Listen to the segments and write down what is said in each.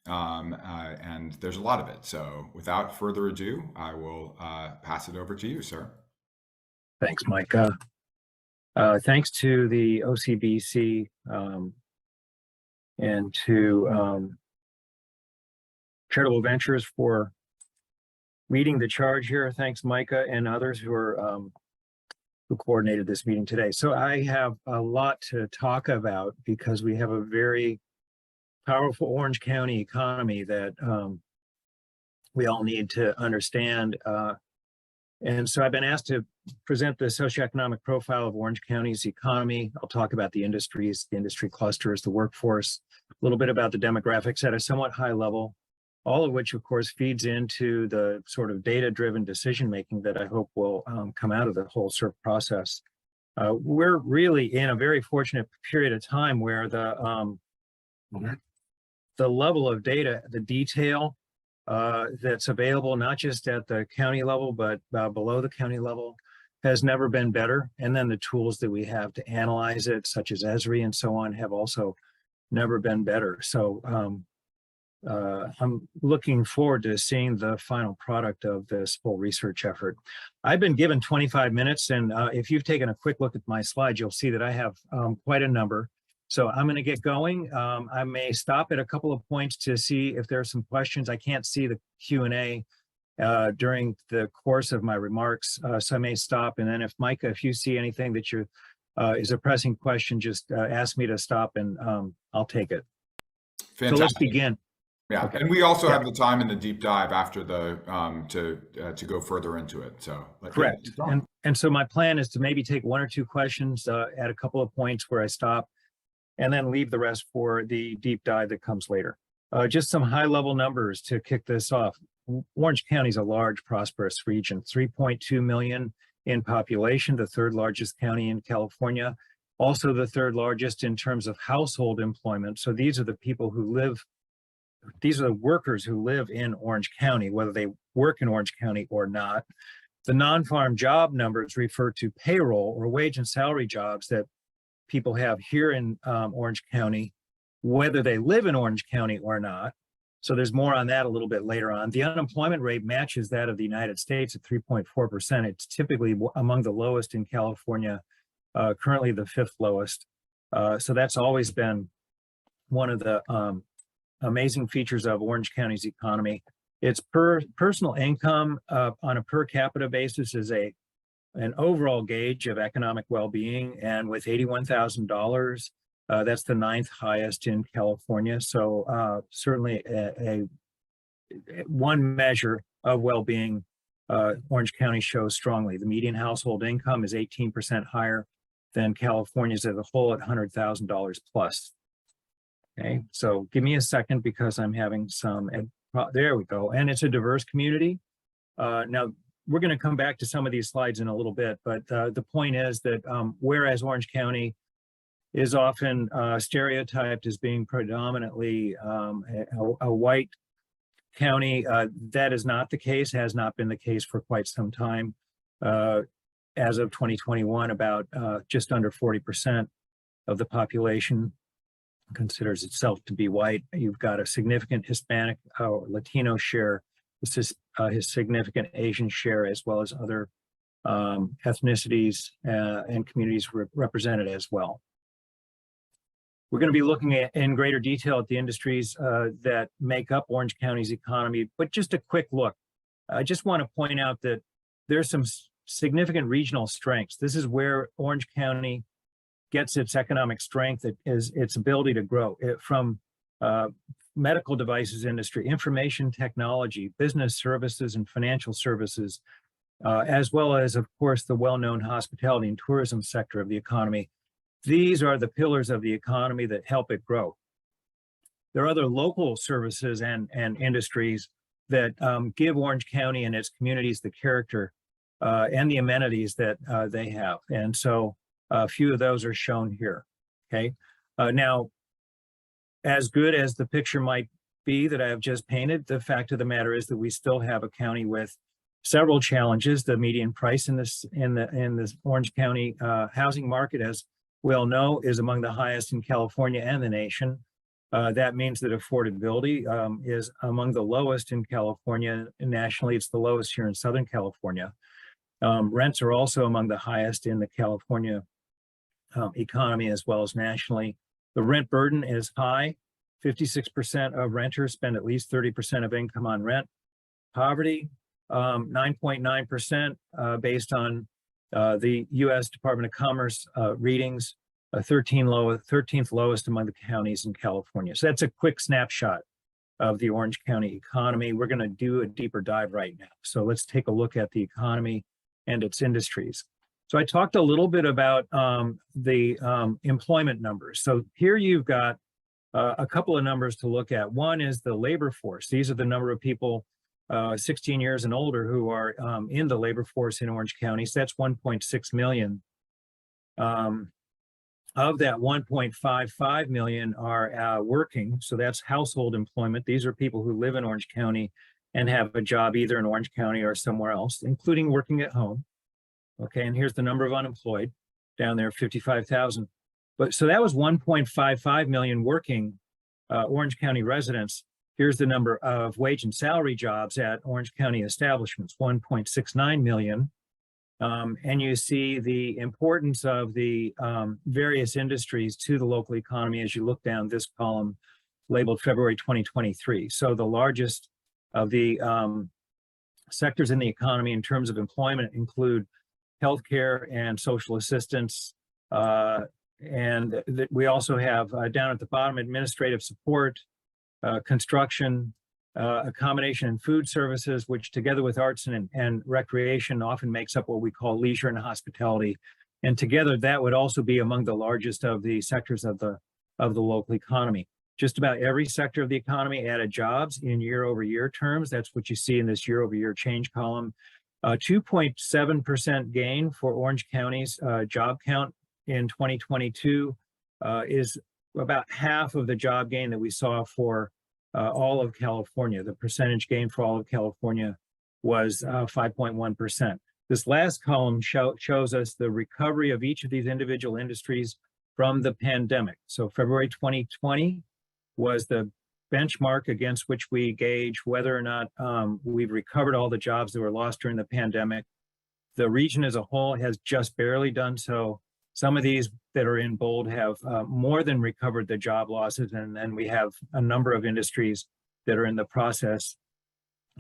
and there's a lot of it. So without further ado, I will pass it over to you, sir. Thanks, Mike. Thanks to the OCBC and to Charitable Ventures for leading the charge here. Thanks, Micah, and others who coordinated this meeting today. So I have a lot to talk about because we have a very powerful Orange County economy that we all need to understand. And so I've been asked to present the socioeconomic profile of Orange County's economy. I'll talk about the industries, the industry clusters, the workforce, a little bit about the demographics at a somewhat high level, all of which, of course, feeds into the sort of data-driven decision-making that I hope will come out of the whole CERF process. We're really in a very fortunate period of time where the level of data, the detail that's available, not just at the county level, but below the county level, has never been better. And then the tools that we have to analyze it, such as Esri and so on, have also never been better. So I'm looking forward to seeing the final product of this full research effort. I've been given 25 minutes, and if you've taken a quick look at my slides, you'll see that I have quite a number. So I'm going to get going. I may stop at a couple of points to see if there are some questions. I can't see the Q&A during the course of my remarks, so I may stop. And then if Micah, if you see anything that is a pressing question, just ask me to stop and I'll take it. Fantastic. So let's begin. Yeah, okay. And we also have the time in the deep dive after the to go further into it. So correct. And so my plan is to maybe take one or two questions at a couple of points where I stop, and then leave the rest for the deep dive that comes later. Just some high level numbers to kick this off. Orange County is a large, prosperous region, 3.2 million in population, the third largest county in California, also the third largest in terms of household employment. So these are the people who live, these are the workers who live in Orange County, whether they work in Orange County or not. The non-farm job numbers refer to payroll or wage and salary jobs that people have here in Orange County, whether they live in Orange County or not. So there's more on that a little bit later on. The unemployment rate matches that of the United States at 3.4%. It's typically among the lowest in California, currently the fifth lowest. So that's always been one of the amazing features of Orange County's economy. Its personal income on a per capita basis is an overall gauge of economic well-being, and with $81,000, that's the 9th highest in California. So certainly one measure of well-being Orange County shows strongly. The median household income is 18% higher than California's as a whole at $100,000 plus. Okay, so give me a second because I'm having some, there we go. And it's a diverse community. Now, we're going to come back to some of these slides in a little bit, but the point is that whereas Orange County is often stereotyped as being predominantly a white county, that is not the case, has not been the case for quite some time. As of 2021, about just under 40% of the population considers itself to be white. You've got a significant Hispanic or Latino share, his significant Asian share, as well as other ethnicities and communities represented as well. We're going to be looking at, in greater detail, at the industries that make up Orange County's economy, but just a quick look. I just want to point out that there's some significant regional strengths. This is where Orange County gets its economic strength, is its ability to grow from medical devices industry, information technology, business services, and financial services, as well as, of course, the well-known hospitality and tourism sector of the economy. These are the pillars of the economy that help it grow. There are other local services and industries that give Orange County and its communities the character and the amenities that they have. And so a few of those are shown here, okay? Now, as good as the picture might be that I have just painted, the fact of the matter is that we still have a county with several challenges. The median price in this Orange County housing market, as we all know, is among the highest in California and the nation. That means that affordability is among the lowest in California. Nationally, it's the lowest here in Southern California. Rents are also among the highest in the California economy as well as nationally. The rent burden is high. 56% of renters spend at least 30% of income on rent. Poverty, 9.9% based on the U.S. Department of Commerce readings, 13th lowest among the counties in California. So that's a quick snapshot of the Orange County economy. We're going to do a deeper dive right now. So let's take a look at the economy and its industries. So I talked a little bit about the employment numbers. So here you've got a couple of numbers to look at. One is the labor force. These are the number of people 16 years and older who are in the labor force in Orange County. So that's 1.6 million. Of that, 1.55 million are working. So that's household employment. These are people who live in Orange County and have a job either in Orange County or somewhere else, including working at home. Okay, and here's the number of unemployed down there, 55,000. But so that was 1.55 million working Orange County residents. Here's the number of wage and salary jobs at Orange County establishments, 1.69 million. And you see the importance of the various industries to the local economy as you look down this column labeled February 2023. So the largest of the sectors in the economy in terms of employment include healthcare and social assistance. And we also have down at the bottom administrative support, construction, accommodation and food services, which together with arts and recreation often makes up what we call leisure and hospitality. And together that would also be among the largest of the sectors of the local economy. Just about every sector of the economy added jobs in year-over-year terms. That's what you see in this year-over-year change column. 2.7% gain for Orange County's job count in 2022 is about half of the job gain that we saw for all of California. The percentage gain for all of California was 5.1%. This last column shows us the recovery of each of these individual industries from the pandemic. So February 2020 was the benchmark against which we gauge whether or not we've recovered all the jobs that were lost during the pandemic. The region as a whole has just barely done so. Some of these that are in bold have more than recovered the job losses, and then we have a number of industries that are in the process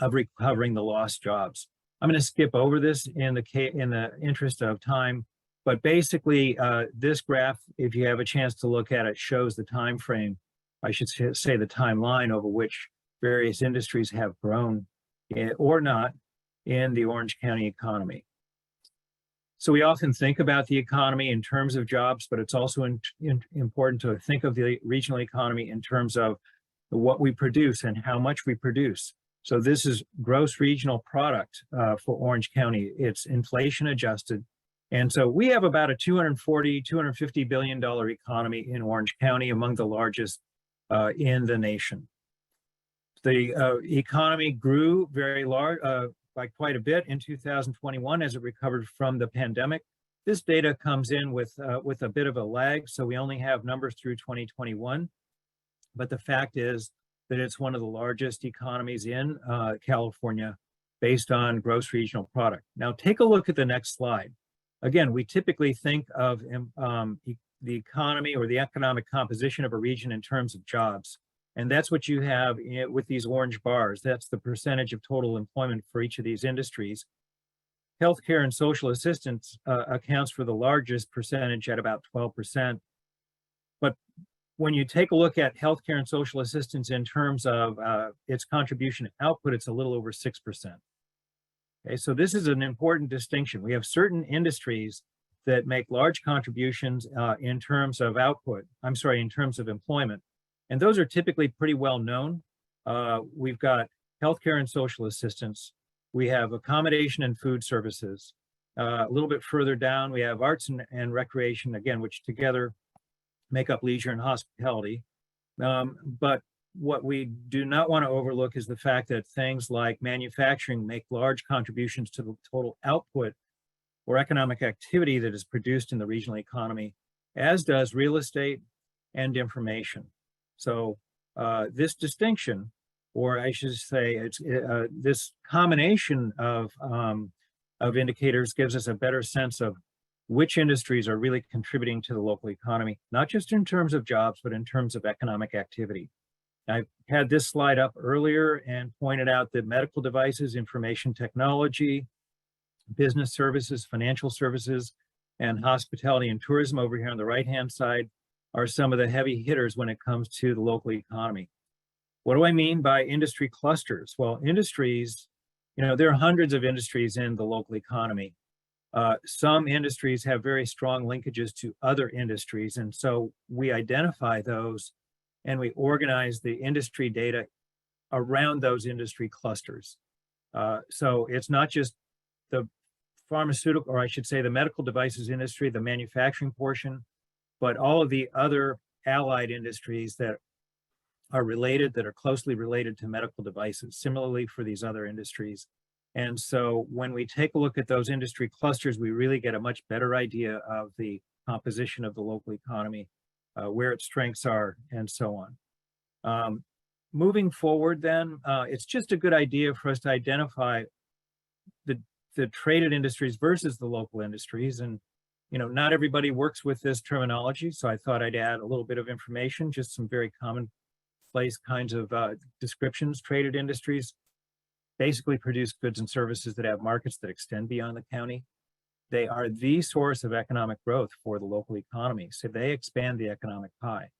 of recovering the lost jobs. I'm going to skip over this in the interest of time, but basically this graph, if you have a chance to look at it, shows the time frame. I should say the timeline over which various industries have grown or not in the Orange County economy. So we often think about the economy in terms of jobs, but it's also important to think of the regional economy in terms of what we produce and how much we produce. So this is gross regional product for Orange County. It's inflation adjusted. And so we have about a $250 billion economy in Orange County, among the largest in the nation. The economy grew very large, by quite a bit in 2021 as it recovered from the pandemic. This data comes in with a bit of a lag, so we only have numbers through 2021. But the fact is that it's one of the largest economies in California based on gross regional product. Now take a look at the next slide. Again, we typically think of the economy or the economic composition of a region in terms of jobs. And that's what you have with these orange bars. That's the percentage of total employment for each of these industries. Healthcare and social assistance accounts for the largest percentage at about 12%. But when you take a look at healthcare and social assistance in terms of its contribution to output, it's a little over 6%. Okay, so this is an important distinction. We have certain industries that make large contributions in terms of output, in terms of employment. And those are typically pretty well known. We've got healthcare and social assistance. We have accommodation and food services. A little bit further down, we have arts and recreation, again, which together make up leisure and hospitality. But what we do not want to overlook is the fact that things like manufacturing make large contributions to the total output or economic activity that is produced in the regional economy, as does real estate and information. So this distinction, or I should say, it's this combination of indicators gives us a better sense of which industries are really contributing to the local economy, not just in terms of jobs, but in terms of economic activity. I had this slide up earlier and pointed out that medical devices, information technology, business services, financial services, and hospitality and tourism over here on the right-hand side are some of the heavy hitters when it comes to the local economy. What do I mean by industry clusters? Well, industries, there are hundreds of industries in the local economy. Some industries have very strong linkages to other industries, and so we identify those and we organize the industry data around those industry clusters. So it's not just the pharmaceutical, or I should say the medical devices industry, the manufacturing portion, but all of the other allied industries that are related, that are closely related to medical devices, similarly for these other industries. And so when we take a look at those industry clusters, we really get a much better idea of the composition of the local economy, where its strengths are, and so on. Moving forward then, it's just a good idea for us to identify the traded industries versus the local industries. And, not everybody works with this terminology, so I thought I'd add a little bit of information, just some very commonplace kinds of descriptions. Traded industries basically produce goods and services that have markets that extend beyond the county. They are the source of economic growth for the local economy, so they expand the economic pie.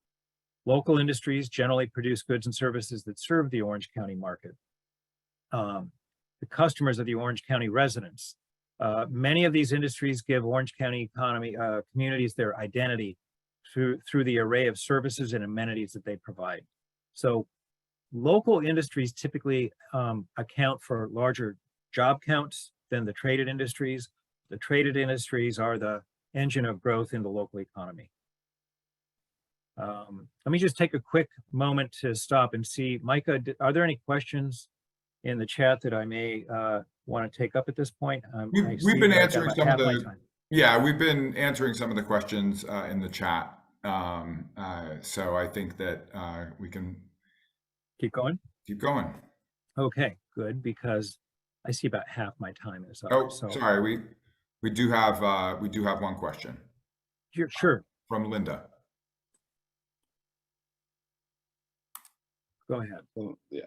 Local industries generally produce goods and services that serve the Orange County market. The customers of the Orange County residents. Many of these industries give Orange County economy communities their identity through the array of services and amenities that they provide. So local industries typically account for larger job counts than the traded industries. The traded industries are the engine of growth in the local economy. Let me just take a quick moment to stop and see, Micah, are there any questions in the chat that I may want to take up at this point? We've been answering some of the, we've been answering some of the questions in the chat. So I think that we can keep going. Keep going. Okay, good, because I see about half my time is up. Oh, so. Sorry, we do have one question. Sure. From Linda. Go ahead. Oh, yeah.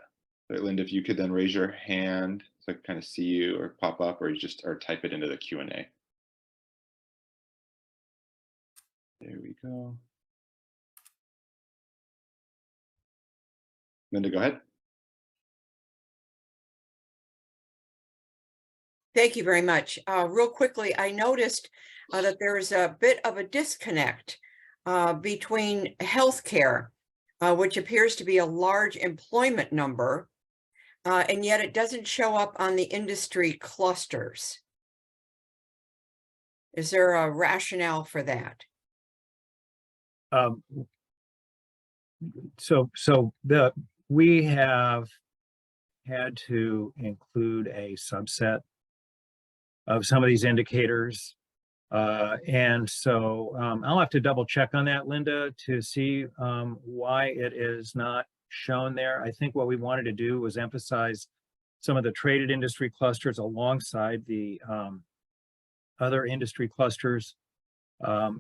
Right, Linda, if you could then raise your hand so I can kind of see you or pop up, or you just type it into the Q&A. There we go. Linda, go ahead. Thank you very much. Real quickly, I noticed that there is a bit of a disconnect between healthcare, which appears to be a large employment number, and yet it doesn't show up on the industry clusters. Is there a rationale for that? We have had to include a subset of some of these indicators. And so I'll have to double check on that, Linda, to see why it is not shown there. I think what we wanted to do was emphasize some of the traded industry clusters alongside the other industry clusters.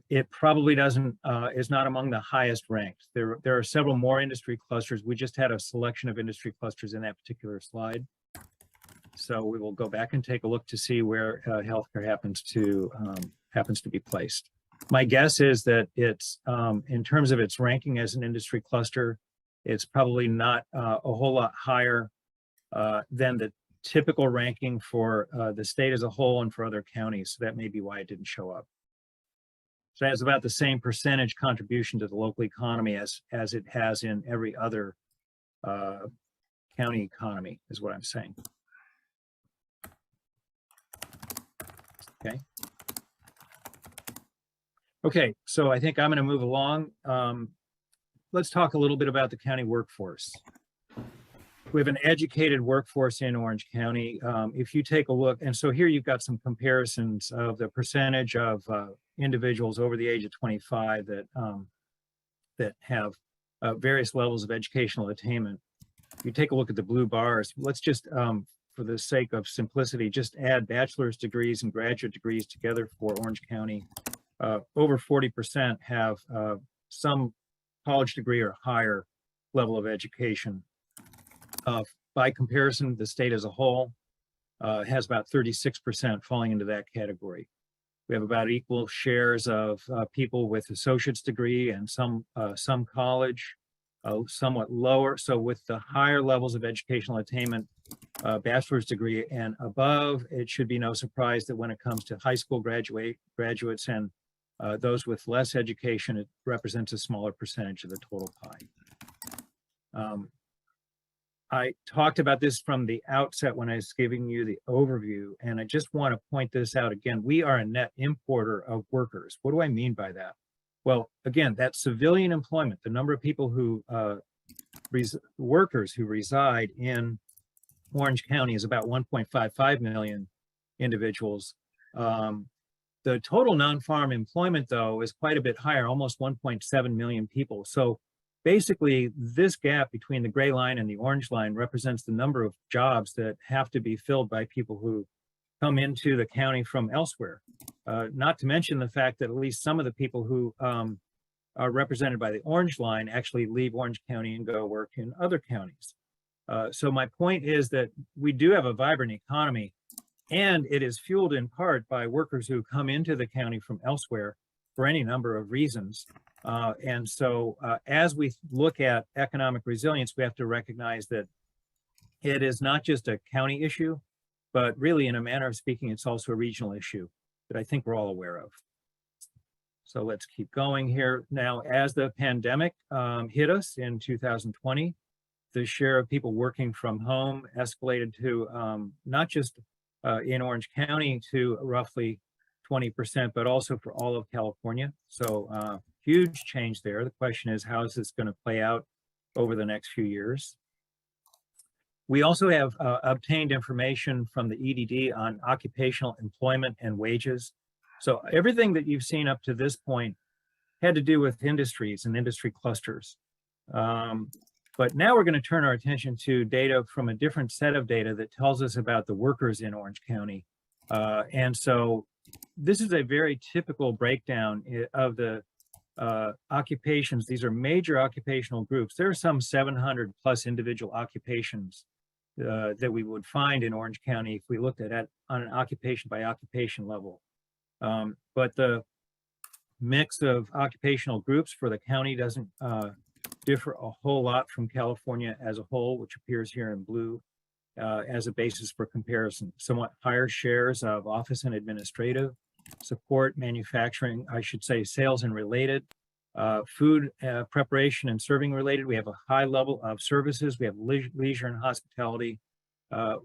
It probably is not among the highest ranked. There are several more industry clusters. We just had a selection of industry clusters in that particular slide. So we will go back and take a look to see where healthcare happens to be placed. My guess is that it's, in terms of its ranking as an industry cluster, it's probably not a whole lot higher than the typical ranking for the state as a whole and for other counties. So that may be why it didn't show up. So it has about the same percentage contribution to the local economy as it has in every other county economy, is what I'm saying. Okay. Okay, so I think I'm going to move along. Let's talk a little bit about the county workforce. We have an educated workforce in Orange County. If you take a look, and so here you've got some comparisons of the percentage of individuals over the age of 25 that have various levels of educational attainment. If you take a look at the blue bars, let's just, for the sake of simplicity, just add bachelor's degrees and graduate degrees together for Orange County. Over 40% have some college degree or higher level of education. By comparison, the state as a whole has about 36% falling into that category. We have about equal shares of people with associate's degree and some college, somewhat lower. So with the higher levels of educational attainment, bachelor's degree and above, it should be no surprise that when it comes to high school graduates and those with less education, it represents a smaller percentage of the total pie. I talked about this from the outset when I was giving you the overview, and I just want to point this out again. We are a net importer of workers. What do I mean by that? Well, again, that civilian employment, the number of people who, workers who reside in Orange County is about 1.55 million individuals. The total non-farm employment, though, is quite a bit higher, almost 1.7 million people. So basically, this gap between the gray line and the orange line represents the number of jobs that have to be filled by people who come into the county from elsewhere. Not to mention the fact that at least some of the people who are represented by the orange line actually leave Orange County and go work in other counties. So my point is that we do have a vibrant economy, and it is fueled in part by workers who come into the county from elsewhere for any number of reasons. And so as we look at economic resilience, we have to recognize that it is not just a county issue, but really, in a manner of speaking, it's also a regional issue that I think we're all aware of. So let's keep going here. Now, as the pandemic hit us in 2020, the share of people working from home escalated to not just in Orange County to roughly 20%, but also for all of California. So huge change there. The question is, how is this going to play out over the next few years? We also have obtained information from the EDD on occupational employment and wages. So everything that you've seen up to this point had to do with industries and industry clusters. But now we're going to turn our attention to data from a different set of data that tells us about the workers in Orange County. And so this is a very typical breakdown of the occupations. These are major occupational groups. There are some 700 plus individual occupations that we would find in Orange County if we looked at it on an occupation by occupation level. But the mix of occupational groups for the county doesn't differ a whole lot from California as a whole, which appears here in blue as a basis for comparison. Somewhat higher shares of office and administrative, support, manufacturing, I should say sales and related, food preparation and serving related. We have a high level of services. We have leisure and hospitality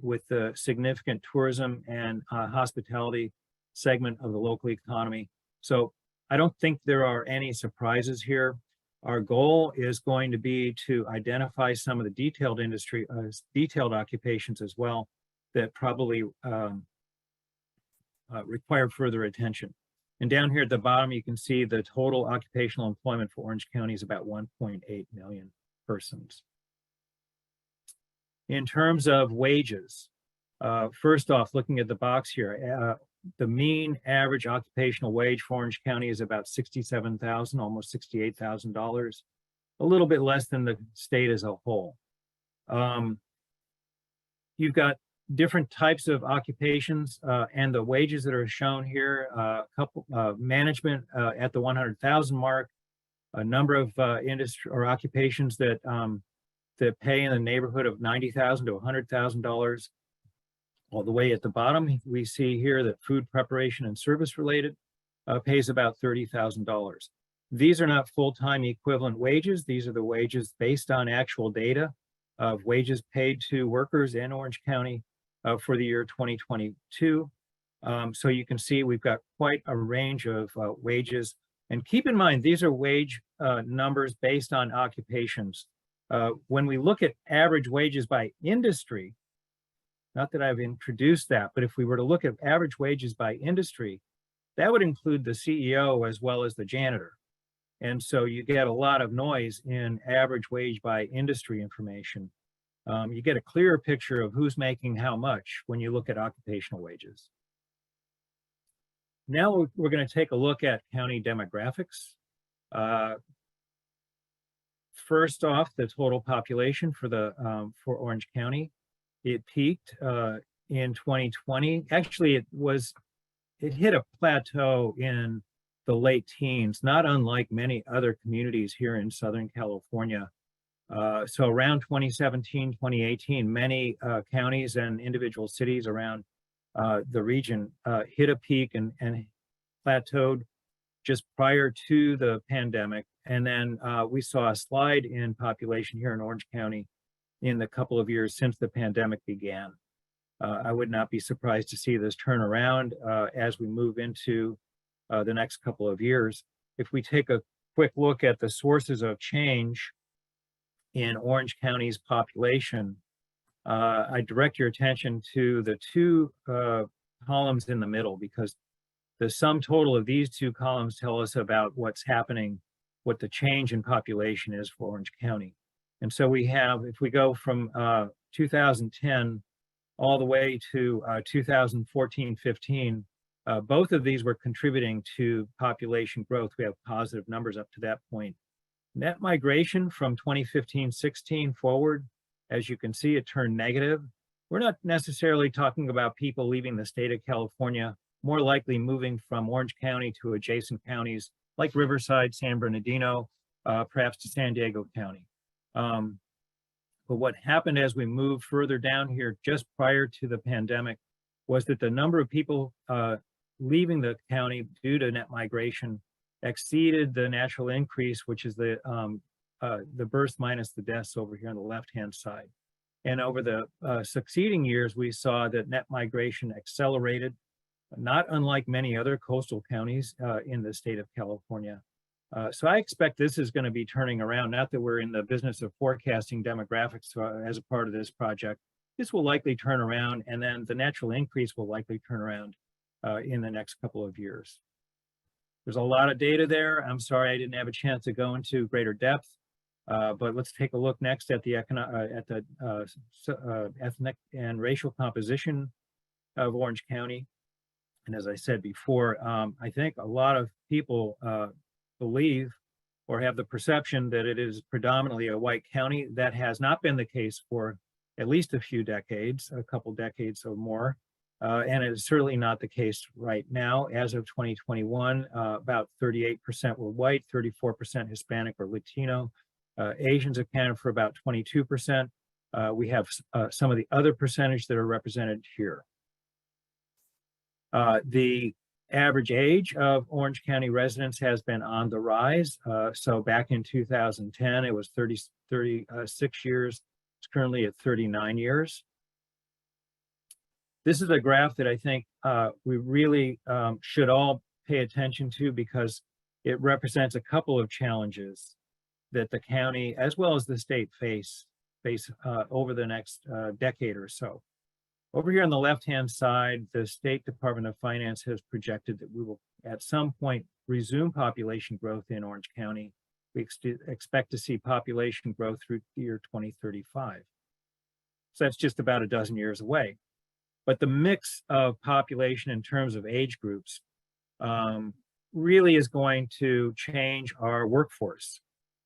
with the significant tourism and hospitality segment of the local economy. So I don't think there are any surprises here. Our goal is going to be to identify some of the detailed occupations as well that probably require further attention. And down here at the bottom, you can see the total occupational employment for Orange County is about 1.8 million persons. In terms of wages, first off, looking at the box here, the mean average occupational wage for Orange County is about $67,000, almost $68,000, a little bit less than the state as a whole. You've got different types of occupations and the wages that are shown here, a couple management at the 100,000 mark, a number of industry or occupations that that pay in the neighborhood of $90,000 to $100,000. All the way at the bottom, we see here that food preparation and service related pays about $30,000. These are not full-time equivalent wages. These are the wages based on actual data of wages paid to workers in Orange County for the year 2022. So you can see we've got quite a range of wages. And keep in mind, these are wage numbers based on occupations. When we look at average wages by industry, not that I've introduced that, but if we were to look at average wages by industry, that would include the CEO as well as the janitor. And so you get a lot of noise in average wage by industry information. You get a clearer picture of who's making how much when you look at occupational wages. Now we're going to take a look at county demographics. First off, the total population for Orange County, it peaked in 2020. Actually, it hit a plateau in the late teens, not unlike many other communities here in Southern California. So around 2017, 2018, many counties and individual cities around the region hit a peak and plateaued just prior to the pandemic. And then we saw a slide in population here in Orange County in the couple of years since the pandemic began. I would not be surprised to see this turn around as we move into the next couple of years. If we take a quick look at the sources of change in Orange County's population, I direct your attention to the two columns in the middle, because the sum total of these two columns tell us about what's happening, what the change in population is for Orange County. And so we have, if we go from 2010 all the way to 2014-15, both of these were contributing to population growth. We have positive numbers up to that point. Net migration from 2015-16 forward, as you can see, it turned negative. We're not necessarily talking about people leaving the state of California, more likely moving from Orange County to adjacent counties like Riverside, San Bernardino, perhaps to San Diego County. But what happened as we moved further down here just prior to the pandemic was that the number of people leaving the county due to net migration exceeded the natural increase, which is the births minus the deaths over here on the left-hand side. And over the succeeding years, we saw that net migration accelerated, not unlike many other coastal counties in the state of California. So I expect this is going to be turning around. Not that we're in the business of forecasting demographics as a part of this project. This will likely turn around, and then the natural increase will likely turn around in the next couple of years. There's a lot of data there. I'm sorry I didn't have a chance to go into greater depth, but let's take a look next at the ethnic and racial composition of Orange County. And as I said before, I think a lot of people believe or have the perception that it is predominantly a white county. That has not been the case for at least a few decades, a couple decades or more. And it is certainly not the case right now. As of 2021, about 38% were white, 34% Hispanic or Latino. Asians accounted for about 22%. We have some of the other percentage that are represented here. The average age of Orange County residents has been on the rise. So back in 2010, it was 36 years. It's currently at 39 years. This is a graph that I think we really should all pay attention to, because it represents a couple of challenges that the county as well as the state face over the next decade or so. Over here on the left-hand side, the State Department of Finance has projected that we will at some point resume population growth in Orange County. We expect to see population growth through the year 2035. So that's just about a dozen years away. But the mix of population in terms of age groups really is going to change our workforce.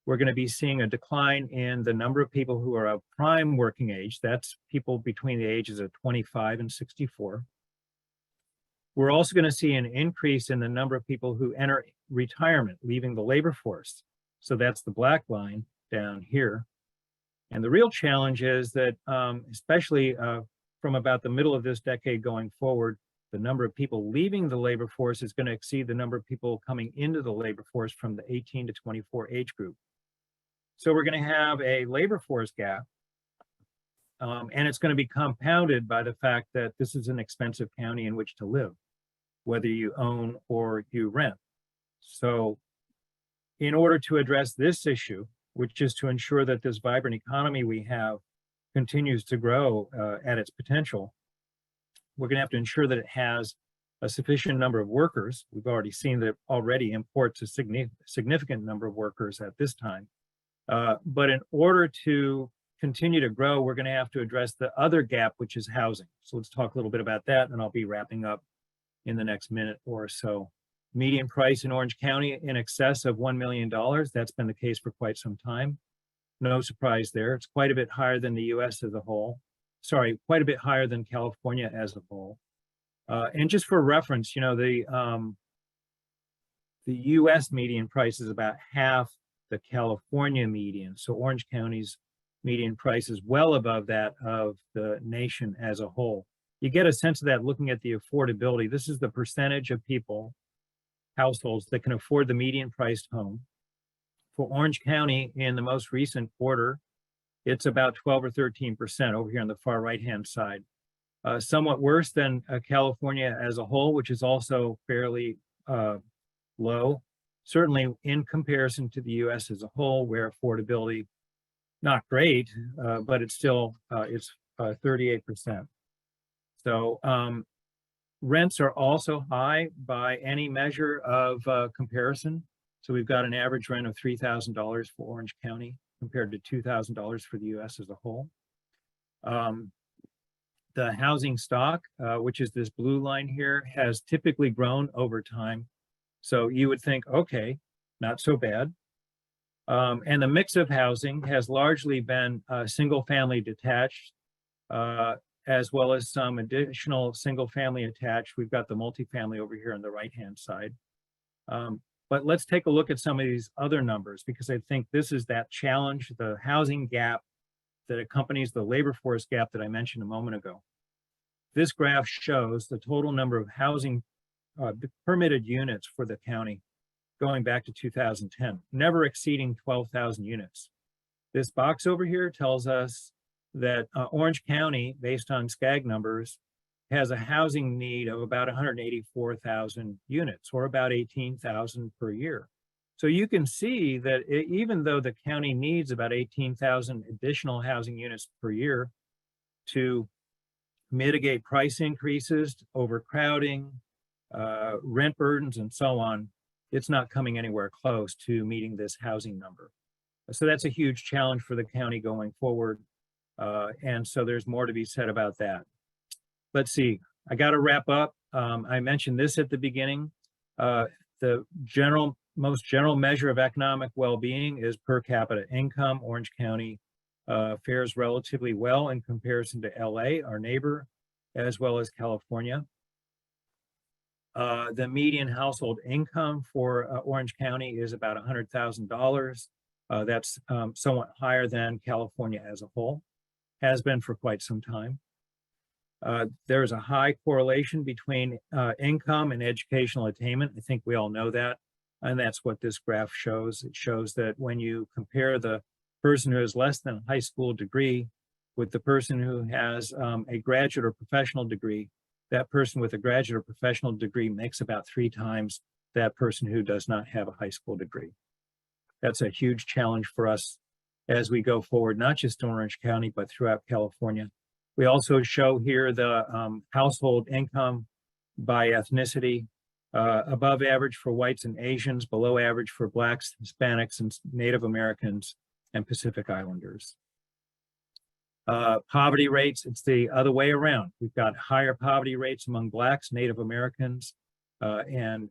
We're going to be seeing a decline in the number of people who are of prime working age. That's people between the ages of 25 and 64. We're also going to see an increase in the number of people who enter retirement, leaving the labor force. So that's the black line down here. And the real challenge is that, especially from about the middle of this decade going forward, the number of people leaving the labor force is going to exceed the number of people coming into the labor force from the 18 to 24 age group. So we're going to have a labor force gap, and it's going to be compounded by the fact that this is an expensive county in which to live, whether you own or you rent. So in order to address this issue, which is to ensure that this vibrant economy we have continues to grow at its potential, we're going to have to ensure that it has a sufficient number of workers. We've already seen that already imports a significant number of workers at this time. But in order to continue to grow, we're going to have to address the other gap, which is housing. So let's talk a little bit about that, and I'll be wrapping up in the next minute or so. Median price in Orange County in excess of $1 million. That's been the case for quite some time. No surprise there. It's quite a bit higher than the US as a whole. Sorry, quite a bit higher than California as a whole. And just for reference, you know, the US median price is about half the California median. So Orange County's median price is well above that of the nation as a whole. You get a sense of that looking at the affordability. This is the percentage of people, households, that can afford the median priced home. For Orange County in the most recent quarter, it's about 12 or 13% over here on the far right-hand side. Somewhat worse than California as a whole, which is also fairly low, certainly in comparison to the US as a whole, where affordability, not great, but it's still, it's 38%. So rents are also high by any measure of comparison. So we've got an average rent of $3,000 for Orange County compared to $2,000 for the US as a whole. The housing stock, which is this blue line here, has typically grown over time. So you would think, okay, not so bad. And the mix of housing has largely been single family detached, as well as some additional single family attached. We've got the multifamily over here on the right-hand side. But let's take a look at some of these other numbers, because I think this is that challenge, the housing gap that accompanies the labor force gap that I mentioned a moment ago. This graph shows the total number of housing permitted units for the county going back to 2010, never exceeding 12,000 units. This box over here tells us that Orange County, based on SCAG numbers, has a housing need of about 184,000 units, or about 18,000 per year. So you can see that even though the county needs about 18,000 additional housing units per year to mitigate price increases, overcrowding, rent burdens, and so on, it's not coming anywhere close to meeting this housing number. So that's a huge challenge for the county going forward. And so there's more to be said about that. Let's see, I got to wrap up. I mentioned this at the beginning. The most general measure of economic well-being is per capita income. Orange County fares relatively well in comparison to LA, our neighbor, as well as California. The median household income for Orange County is about $100,000. That's somewhat higher than California as a whole, has been for quite some time. There's a high correlation between income and educational attainment. I think we all know that. And that's what this graph shows. It shows that when you compare the person who has less than a high school degree with the person who has a graduate or professional degree, that person with a graduate or professional degree makes about 3 times that person who does not have a high school degree. That's a huge challenge for us as we go forward, not just in Orange County, but throughout California. We also show here the household income by ethnicity, above average for whites and Asians, below average for Blacks, Hispanics, and Native Americans, and Pacific Islanders. Poverty rates, it's the other way around. We've got higher poverty rates among Blacks, Native Americans, and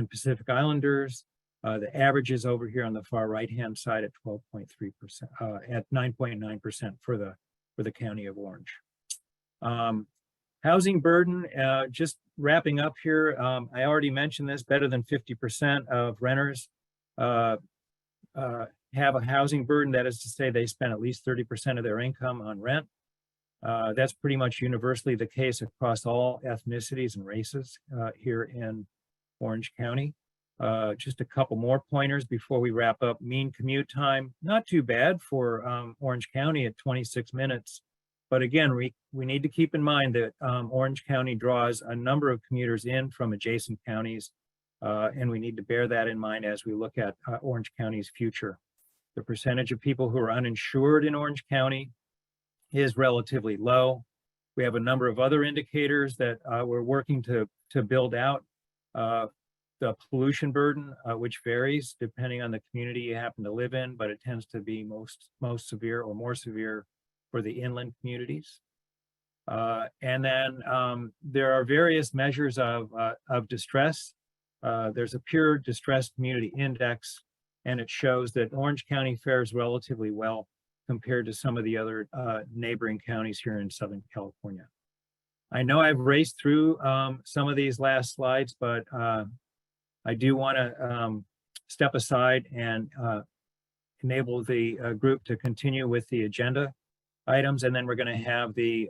Pacific Islanders. The average is over here on the far right-hand side at 12.3%, at 9.9% for the county of Orange. Housing burden, just wrapping up here, I already mentioned this, better than 50% of renters have a housing burden. That is to say they spend at least 30% of their income on rent. That's pretty much universally the case across all ethnicities and races here in Orange County. Just a couple more pointers before we wrap up. Mean commute time, not too bad for Orange County at 26 minutes. But again, we need to keep in mind that Orange County draws a number of commuters in from adjacent counties, and we need to bear that in mind as we look at Orange County's future. The percentage of people who are uninsured in Orange County is relatively low. We have a number of other indicators that we're working to build out. The pollution burden, which varies depending on the community you happen to live in, but it tends to be most severe or more severe for the inland communities. And then there are various measures of distress. There's a pure distress community index, and it shows that Orange County fares relatively well compared to some of the other neighboring counties here in Southern California. I know I've raced through some of these last slides, but I do want to step aside and enable the group to continue with the agenda items, and then we're going to have the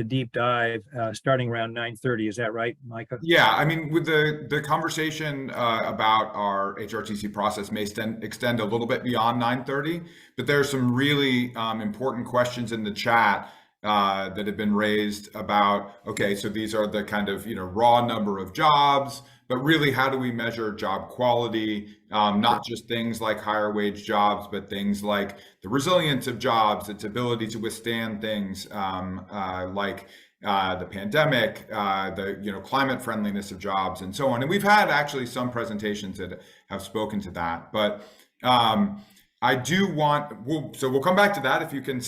deep dive starting around 9:30. Is that right, Micah? Yeah, I mean, with the conversation about our HRTC process may extend a little bit beyond 9:30, but there are some really important questions in the chat that have been raised about, okay, so these are the kind of, raw number of jobs, but really how do we measure job quality? Not just things like higher wage jobs, but things like the resilience of jobs, its ability to withstand things like the pandemic, the climate friendliness of jobs, and so on. And we've had actually some presentations that have spoken to that, but I do want, so we'll come back to that if you can